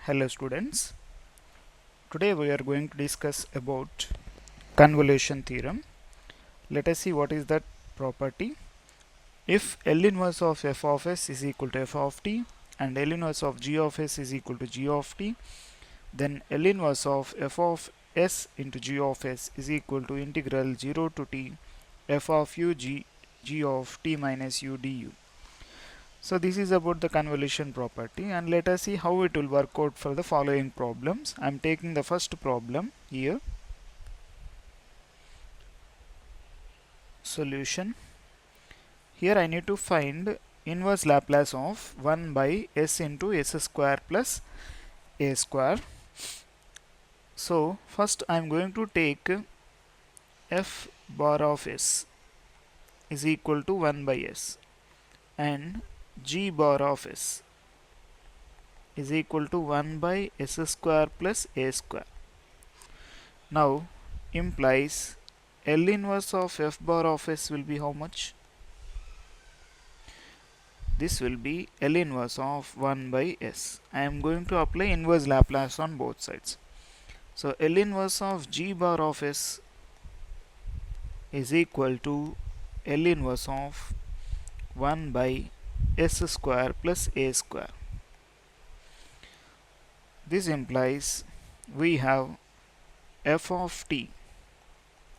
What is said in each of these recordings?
Hello students, today we are going to discuss about convolution theorem. Let us see what is that property. If L inverse of f of s is equal to f of t and L inverse of g of s is equal to g of t, then L inverse of f of s into g of s is equal to integral 0 to t f of u g of t minus u du. So this is about the convolution property, and let us see how it will work out for the following problems. I am taking the first problem here. Solution. Here I need to find inverse Laplace of 1 by s into s square plus a square. So first I am going to take f bar of s is equal to 1 by s and g bar of s is equal to 1 by s square plus a square. Now implies L inverse of f bar of s will be how much? This will be L inverse of 1 by s. I am going to apply inverse Laplace on both sides. So L inverse of g bar of s is equal to L inverse of 1 by s square plus a square. This implies we have f of t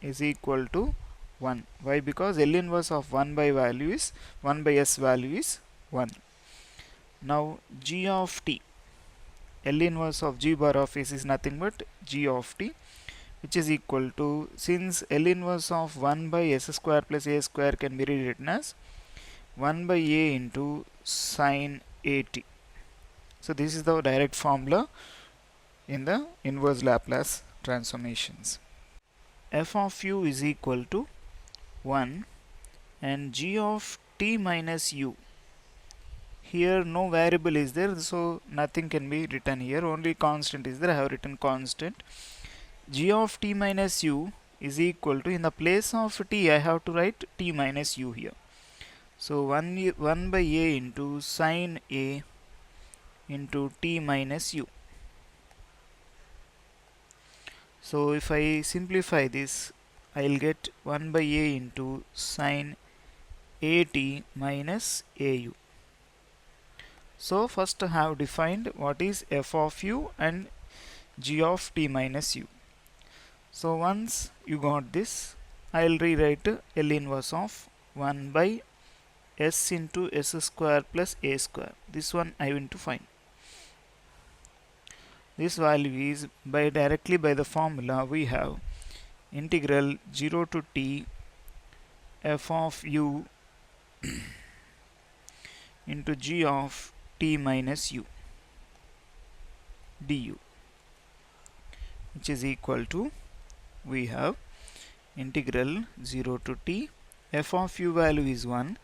is equal to 1. Why? Because L inverse of 1 by value is 1 by s value is 1. Now g of t, L inverse of g bar of s is nothing but g of t, which is equal to, since L inverse of 1 by s square plus a square can be rewritten as 1 by a into sine at. So this is the direct formula in the inverse Laplace transformations. F of u is equal to 1 and g of t minus u. Here no variable is there, so nothing can be written here, only constant is there. I have written constant. G of t minus u is equal to, in the place of t I have to write t minus u here. So 1 by a into sine a into t minus u. So if I simplify this, I will get 1 by a into sine at minus au. So first I have defined what is f of u and g of t minus u. So once you got this, I will rewrite L inverse of 1 by s into s square plus a square. This one I want to find. This value is directly by the formula we have integral 0 to t f of u into g of t minus u du, which is equal to, we have integral 0 to t f of u value is 1,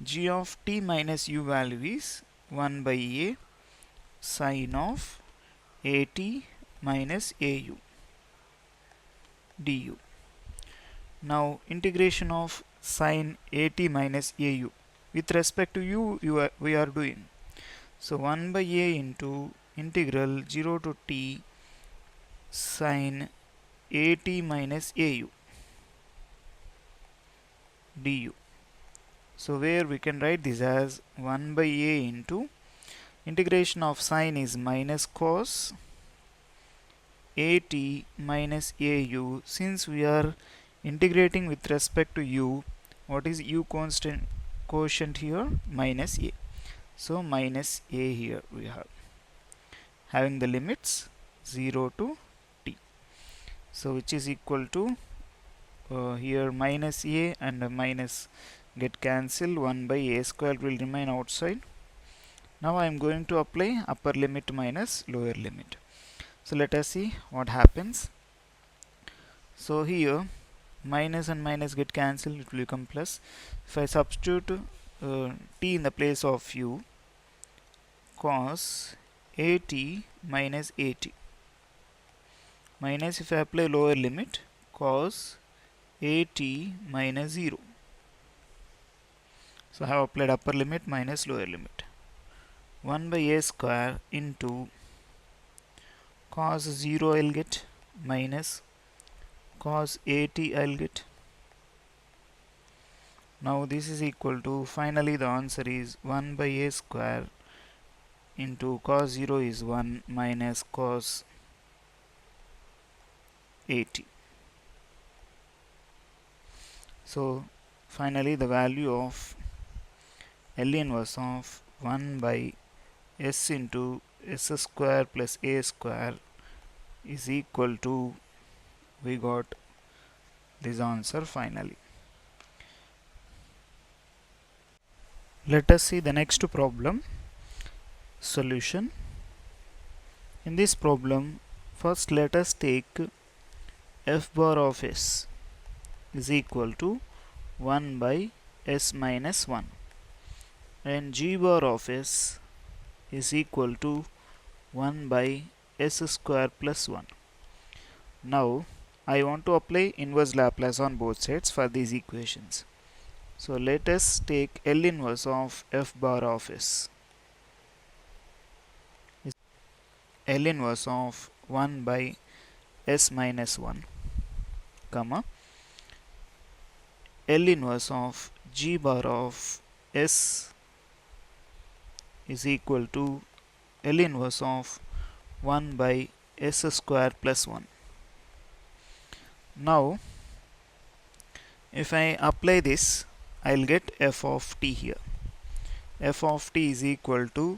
g of t minus u value is 1 by a sine of at minus au du. Now integration of sine at minus au with respect to u we are doing. So 1 by a into integral 0 to t sine at minus au du. So where we can write this as 1 by a into integration of sine is minus cos at minus au. Since we are integrating with respect to u, what is u quotient here? Minus a. So minus a here we have, having the limits 0 to t. So which is equal to, here minus a and minus get cancelled, 1 by a square will remain outside. Now I am going to apply upper limit minus lower limit. So let us see what happens. So here minus and minus get cancelled, it will become plus. If I substitute t in the place of u, cos at minus at, minus if I apply lower limit, cos at minus 0. So I have applied upper limit minus lower limit. 1 by a square into cos 0 I'll get minus cos 80 I'll get. Now this is equal to, finally the answer is 1 by a square into cos 0 is 1 minus cos 80. So finally the value of L inverse of 1 by s into s square plus a square is equal to, we got this answer finally. Let us see the next problem solution. In this problem, first let us take f bar of s is equal to 1 by s minus 1 and g bar of s is equal to 1 by s square plus 1. Now I want to apply inverse Laplace on both sides for these equations. So let us take L inverse of f bar of s. L inverse of 1 by s minus 1, comma, L inverse of g bar of s is equal to L inverse of 1 by s square plus 1. Now if I apply this, I'll get f of t here. F of t is equal to,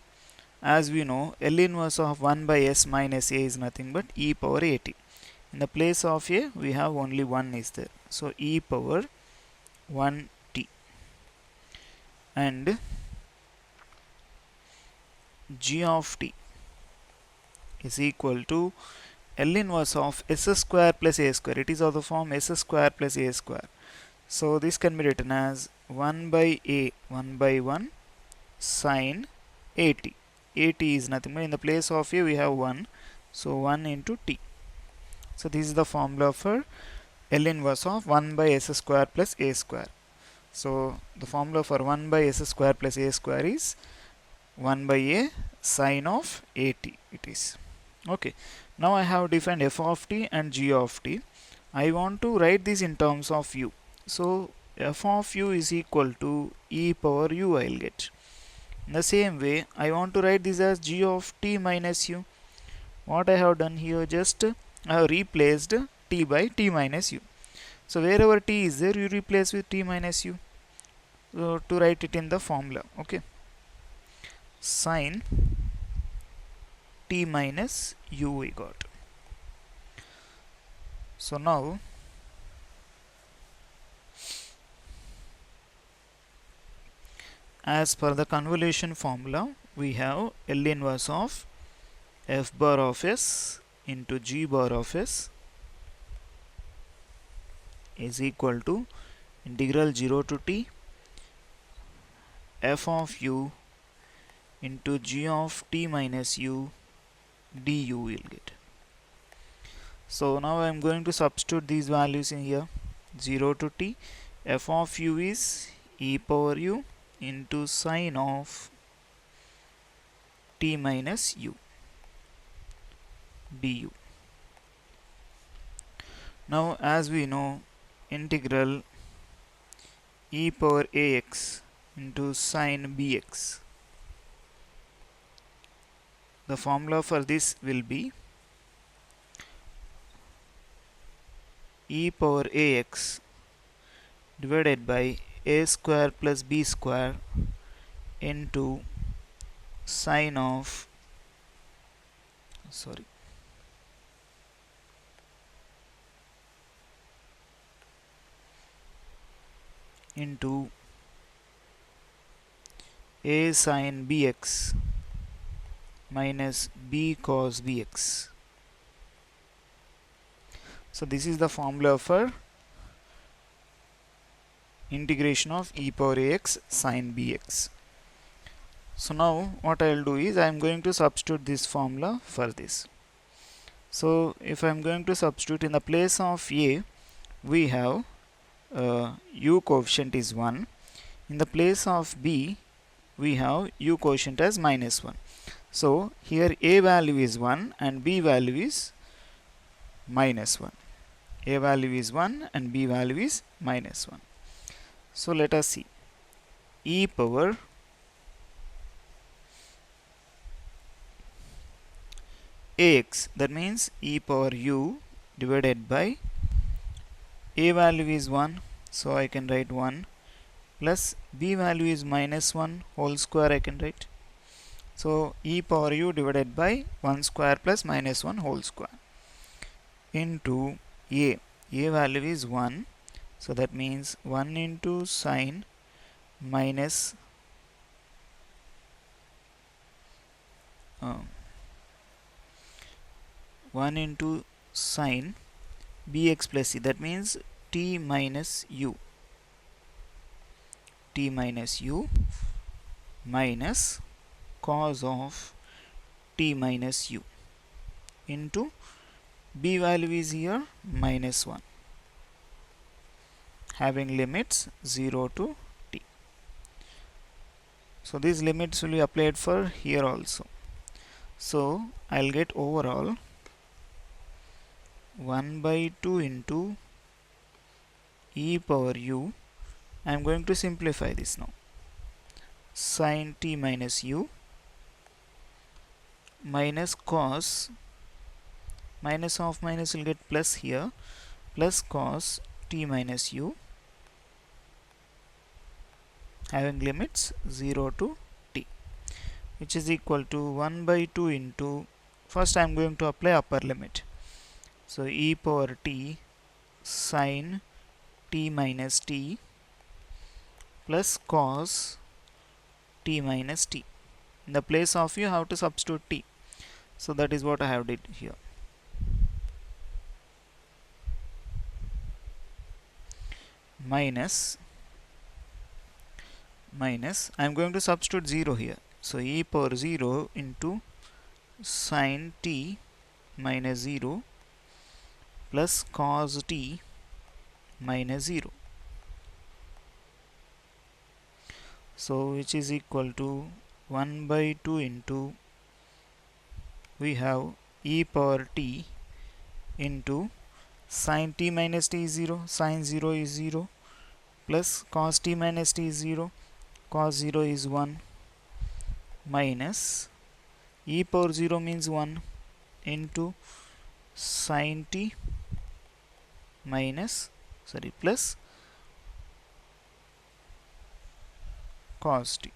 as we know, L inverse of 1 by s minus a is nothing but e power at. In the place of a, we have only 1 is there. So e power 1t, and g of t is equal to L inverse of s square plus a square. It is of the form s square plus a square. So this can be written as 1 by a 1 by 1 sine at. At is nothing but in the place of a we have 1. So 1 into t. So this is the formula for L inverse of 1 by s square plus a square. So the formula for 1 by s square plus a square is 1 by a sine of at it is. Okay. Now I have defined f of t and g of t. I want to write this in terms of u. So f of u is equal to e power u I'll get. In the same way, I want to write this as g of t minus u. What I have done here, just I have replaced t by t minus u. So wherever t is there, you replace with t minus u. So to write it in the formula, okay. Sine t minus u we got. So now as per the convolution formula, we have L inverse of f bar of s into g bar of s is equal to integral 0 to t f of u into g of t minus u du will get. So now I am going to substitute these values in here. 0 to t, f of u is e power u into sine of t minus u du. Now as we know, integral e power ax into sine bx, the formula for this will be e power ax divided by a square plus b square into sine of into a sine bx minus b cos bx. So this is the formula for integration of e power ax sine bx. So now what I will do is I am going to substitute this formula for this. So if I am going to substitute, in the place of a we have u coefficient is 1. In the place of b we have u quotient as minus 1. So here a value is 1 and b value is minus 1. A value is 1 and b value is minus 1. So let us see. E power ax, that means e power u divided by a value is 1, so I can write 1, plus b value is minus 1 whole square I can write. So e power u divided by 1 square plus minus 1 whole square into a. A value is 1, so that means 1 into sine minus 1 into sine bx plus c, that means t minus u minus cos of t minus u into b value is here minus 1, having limits 0 to t. So these limits will be applied for here also. So I'll get overall 1 by 2 into e power u. I am going to simplify this now. Sin t minus u minus cos, minus of minus will get plus here, plus cos t minus u, having limits 0 to t, which is equal to 1 by 2 into, first I am going to apply upper limit. So e power t sin t minus t plus cos t minus t. In the place of you have to substitute t. So that is what I have did here. Minus I am going to substitute 0 here. So e power 0 into sin t minus 0 plus cos t minus 0. So which is equal to 1 by 2 into, we have e power t into sin t minus t is 0, sin 0 is 0, plus cos t minus t is 0, cos 0 is 1, minus e power 0 means 1 into sin t minus, plus cos t.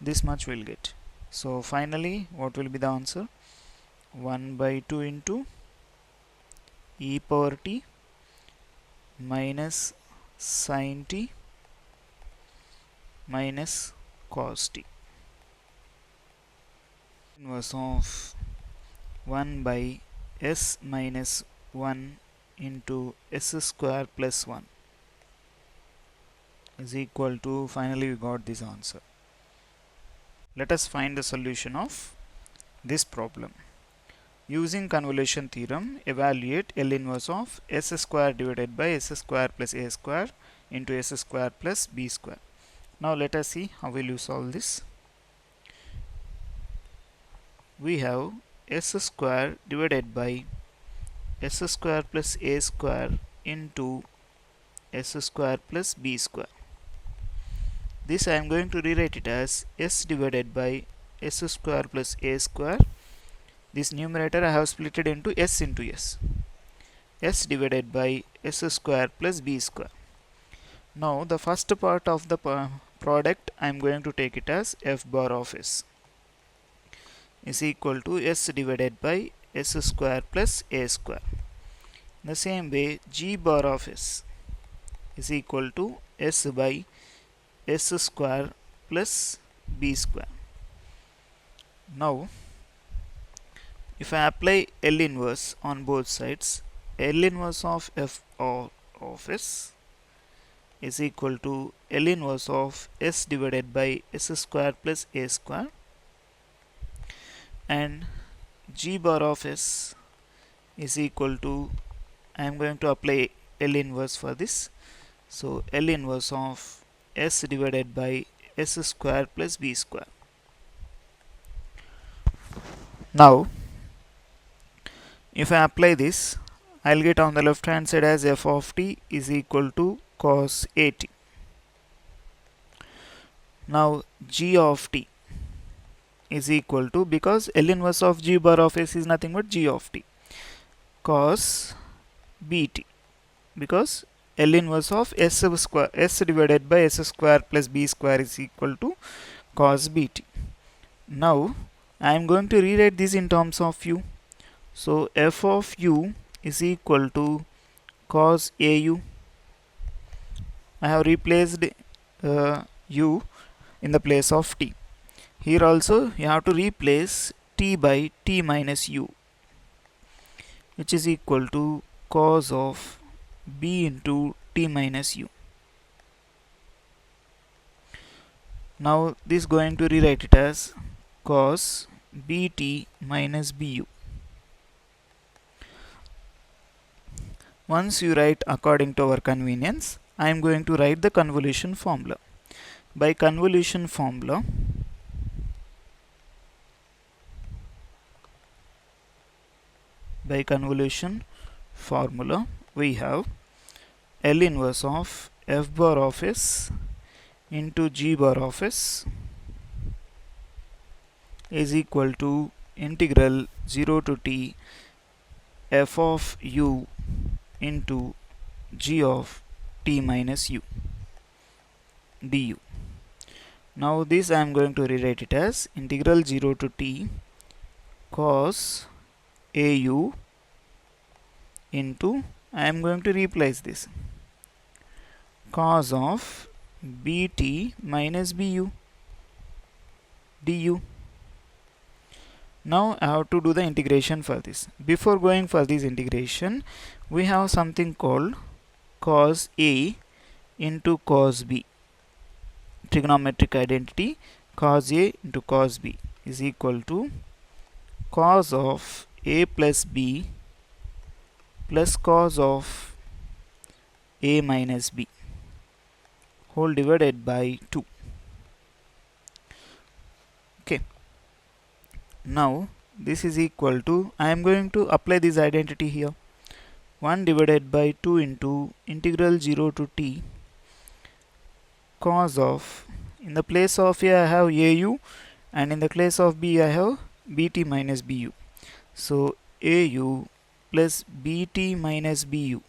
This much we'll get. So finally what will be the answer? 1 by 2 into e power t minus sin t minus cos t. Inverse of 1 by s minus 1 into s square plus 1 is equal to, finally we got this answer. Let us find the solution of this problem. Using convolution theorem, evaluate L inverse of s square divided by s square plus a square into s square plus b square. Now let us see how will you solve this. We have s square divided by s square plus a square into s square plus b square. This I am going to rewrite it as s divided by s square plus a square. This numerator I have split it into s into s. S divided by s square plus b square. Now the first part of the product I am going to take it as f bar of s is equal to s divided by s square plus a square. In the same way, g bar of s is equal to s by s square plus b square. Now if I apply L inverse on both sides, L inverse of f of s is equal to L inverse of s divided by s square plus a square, and g bar of s is equal to, I am going to apply L inverse for this. So L inverse of S divided by S square plus B square. Now if I apply this, I'll get on the left hand side as f of t is equal to cos at. Now g of t is equal to, because L inverse of g bar of s is nothing but g of t, cos bt, because L inverse of s square, s divided by s square plus b square is equal to cos bt. Now I am going to rewrite this in terms of u. So f of u is equal to cos au. I have replaced u in the place of t. Here also you have to replace t by t minus u, which is equal to cos of b into t minus u. Now this is going to rewrite it as cos bt minus bu. Once you write according to our convenience, I am going to write the convolution formula. By convolution formula, we have L inverse of f bar of s into g bar of s is equal to integral 0 to t f of u into g of t minus u du. Now this I am going to rewrite it as integral 0 to t cos au into, I am going to replace this, cos of bt minus bu du. Now I have to do the integration for this. Before going for this integration, we have something called cos a into cos b. Trigonometric identity, cos a into cos b is equal to cos of a plus b plus cos of a minus b whole divided by 2. Okay. Now this is equal to, I am going to apply this identity here, 1 divided by 2 into integral 0 to t cos of, in the place of a I have au and in the place of b I have bt minus bu. So au plus bt minus bu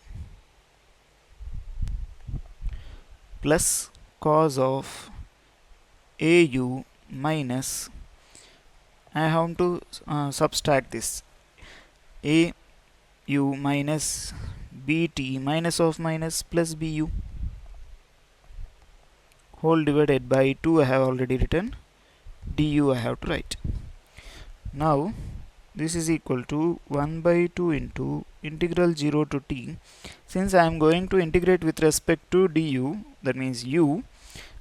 plus cos of au minus, I have to subtract this, au minus bt minus of minus plus bu whole divided by 2 I have already written, du I have to write. Now this is equal to 1 by 2 into integral 0 to t. Since I am going to integrate with respect to du, that means u,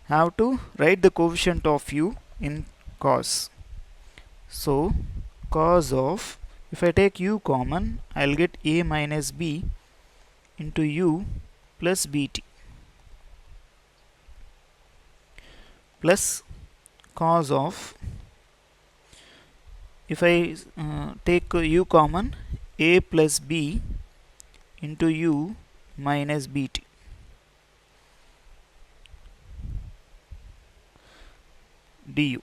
have to write the coefficient of u in cos. So cos of, if I take u common, I will get a minus b into u plus bt plus cos of, if I take u common, a plus b into u minus bt du.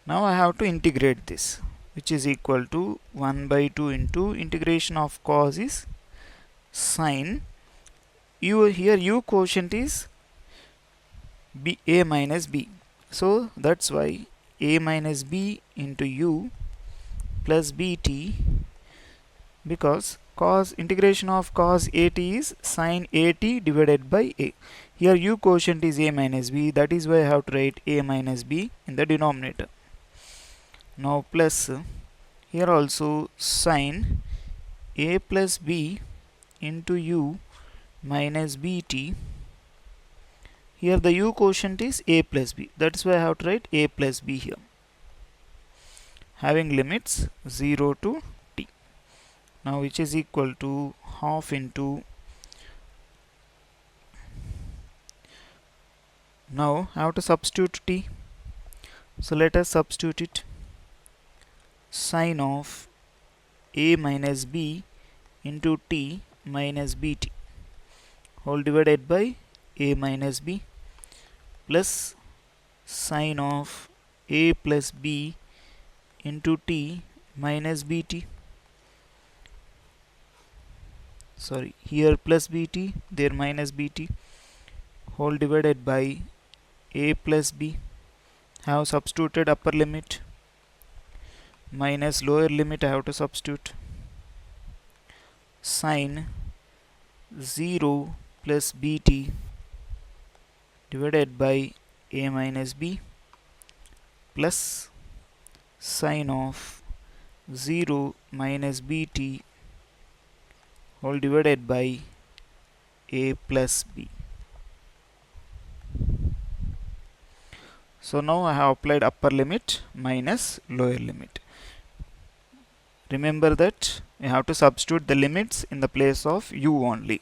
Now I have to integrate this, which is equal to 1 by 2 into integration of cos is sine u, here u quotient is b, a minus b, so that's why a minus b into u plus bt, because cos, integration of cos at is sine at divided by a. Here u quotient is a minus b, that is why I have to write a minus b in the denominator. Now plus, here also sine a plus b into u minus bt, here the u quotient is a plus b, that's why I have to write a plus b here, having limits 0 to t. Now which is equal to half into Now I have to substitute t. So let us substitute it. Sine of a minus b into t minus bt whole divided by a minus b plus sine of a plus b into t minus bt. Sorry, here plus bt, there minus bt whole divided by a plus b. Have substituted upper limit minus lower limit. I have to substitute sine 0 plus bt divided by a minus b plus sine of 0 minus bt whole divided by a plus b. So now I have applied upper limit minus lower limit. Remember that you have to substitute the limits in the place of u only.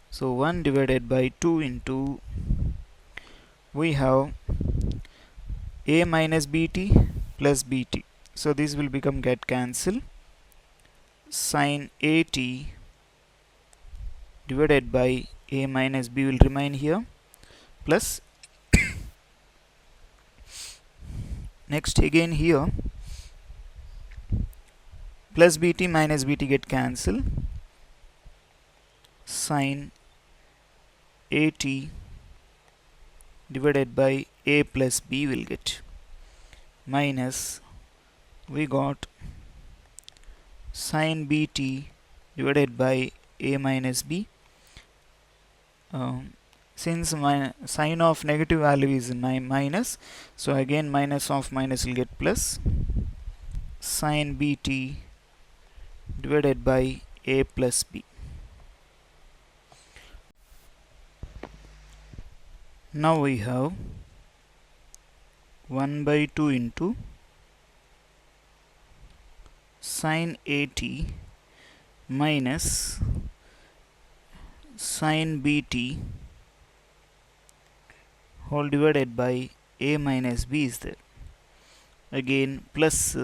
So 1 divided by 2 into, we have a minus bt plus bt. So this will become get cancel. Sine at divided by a minus b will remain here plus next again here plus bt minus bt get cancel. Sine at divided by a plus b will get minus, we got sine bt divided by a minus b. Since my sign of negative value is minus, so again minus of minus will get plus sine bt divided by a plus b. Now we have 1 by 2 into sine at minus sine bt whole divided by a minus b is there. Again plus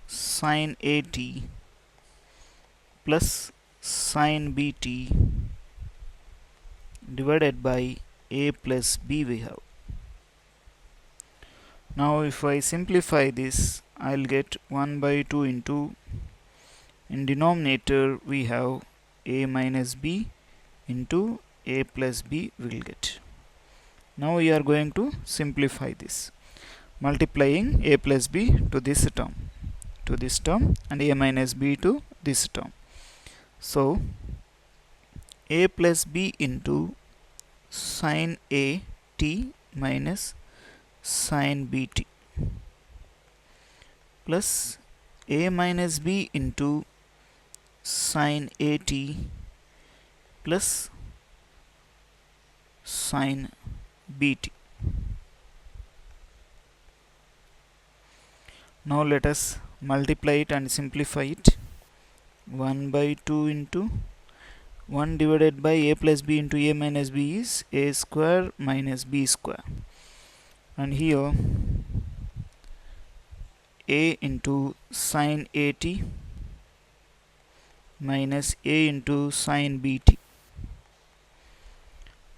sine at plus sine bt divided by a plus b we have. Now if I simplify this, I'll get 1 by 2 into, in denominator we have a minus b into a plus b will get. Now we are going to simplify this, multiplying a plus b to this term and a minus b to this term. So a plus b into sine a t minus sine bt plus a minus b into sine a t plus sine bt. Now let us multiply it and simplify it. 1 by 2 into 1 divided by a plus b into a minus b is a square minus b square, and here a into sine at minus a into sine bt,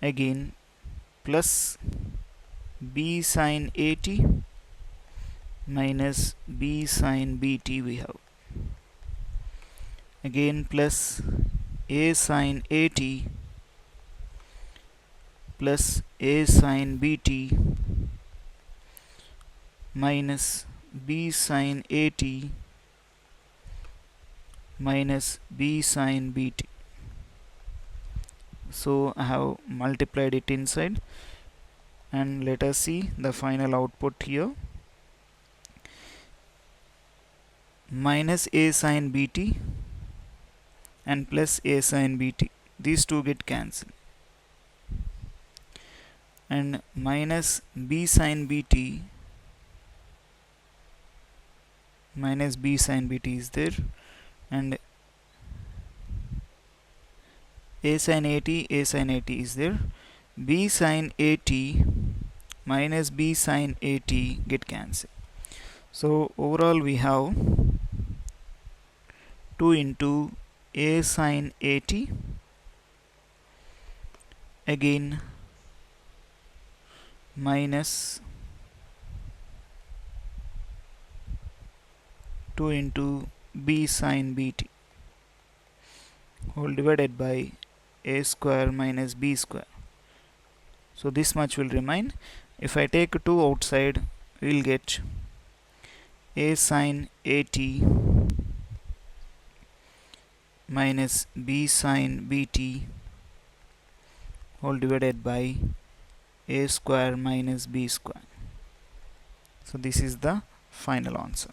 again plus b sine at minus b sine bt we have, again plus a sine at plus a sine bt minus b sine at minus b sine bt. So I have multiplied it inside, and let us see the final output here. Minus a sine bt and plus a sine bt, these two get cancelled, and minus b sine bt minus b sine bt is there, and a sine at is there. b sine at minus b sine at get cancelled. So overall we have 2 into a sine at, again minus 2 into b sine bt whole divided by a square minus b square. So this much will remain. If I take 2 outside, we will get a sine at minus b sine bt whole divided by a square minus b square. So this is the final answer.